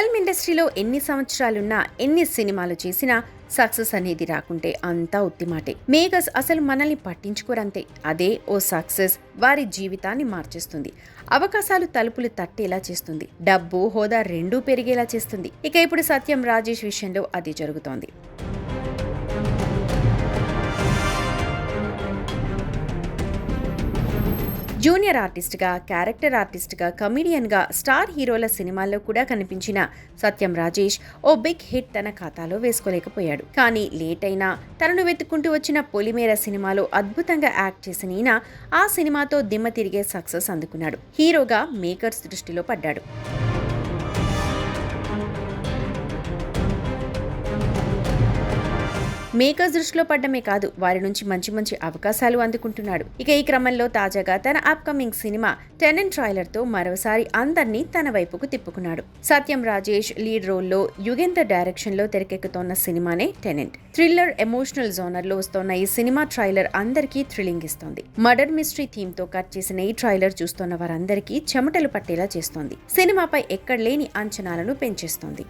Film ఇండస్ట్రీలో ఎన్ని సంవత్సరాలున్నా ఎన్ని సినిమాలు చేసినా సక్సెస్ అనేది రాకుంటే అంతా ఉత్తిమాటే. మేకర్స్ అసలు మనల్ని పట్టించుకోరంతే. అదే ఓ సక్సెస్ వారి జీవితాన్ని మార్చేస్తుంది. అవకాశాలు తలుపులు తట్టేలా చేస్తుంది. డబ్బు హోదా రెండూ పెరిగేలా చేస్తుంది. ఇక ఇప్పుడు సత్యం రాజేష్ విషయంలో అది జరుగుతోంది. జూనియర్ ఆర్టిస్ట్గా, క్యారెక్టర్ ఆర్టిస్ట్గా, కమెడియన్గా, స్టార్ హీరోల సినిమాల్లో కూడా కనిపించిన సత్యం రాజేష్ ఓ బిగ్ హిట్ తన ఖాతాలో వేసుకోలేకపోయాడు. కానీ లేట్ అయినా తనను వెతుక్కుంటూ వచ్చిన పొలిమేర సినిమాలో అద్భుతంగా యాక్ట్ చేసిన ఈయన ఆ సినిమాతో దిమ్మ తిరిగే సక్సెస్ అందుకున్నాడు. హీరోగా మేకర్స్ దృష్టిలో పడ్డాడు. మేకర్స్ దృష్టిలో పడ్డమే కాదు, వారి నుంచి మంచి మంచి అవకాశాలు అందుకుంటున్నాడు. ఇక ఈ క్రమంలో తాజాగా తన అప్కమింగ్ సినిమా టెనెంట్ ట్రైలర్తో మరోసారి అందర్నీ తన వైపుకు తిప్పుకున్నాడు. సత్యం రాజేష్ లీడ్ రోల్లో యుగేందర్ డైరెక్షన్లో తెరకెక్కుతోన్న సినిమానే టెనెంట్. థ్రిల్లర్ ఎమోషనల్ జోనర్లో వస్తోన్న ఈ సినిమా ట్రైలర్ అందరికీ థ్రిల్లింగ్ ఇస్తోంది. మర్డర్ మిస్టరీ థీమ్తో కట్ చేసిన ఈ ట్రైలర్ చూస్తున్న వారందరికీ చెమటలు పట్టేలా చేస్తోంది. సినిమాపై ఎక్కడలేని అంచనాలను పెంచేస్తోంది.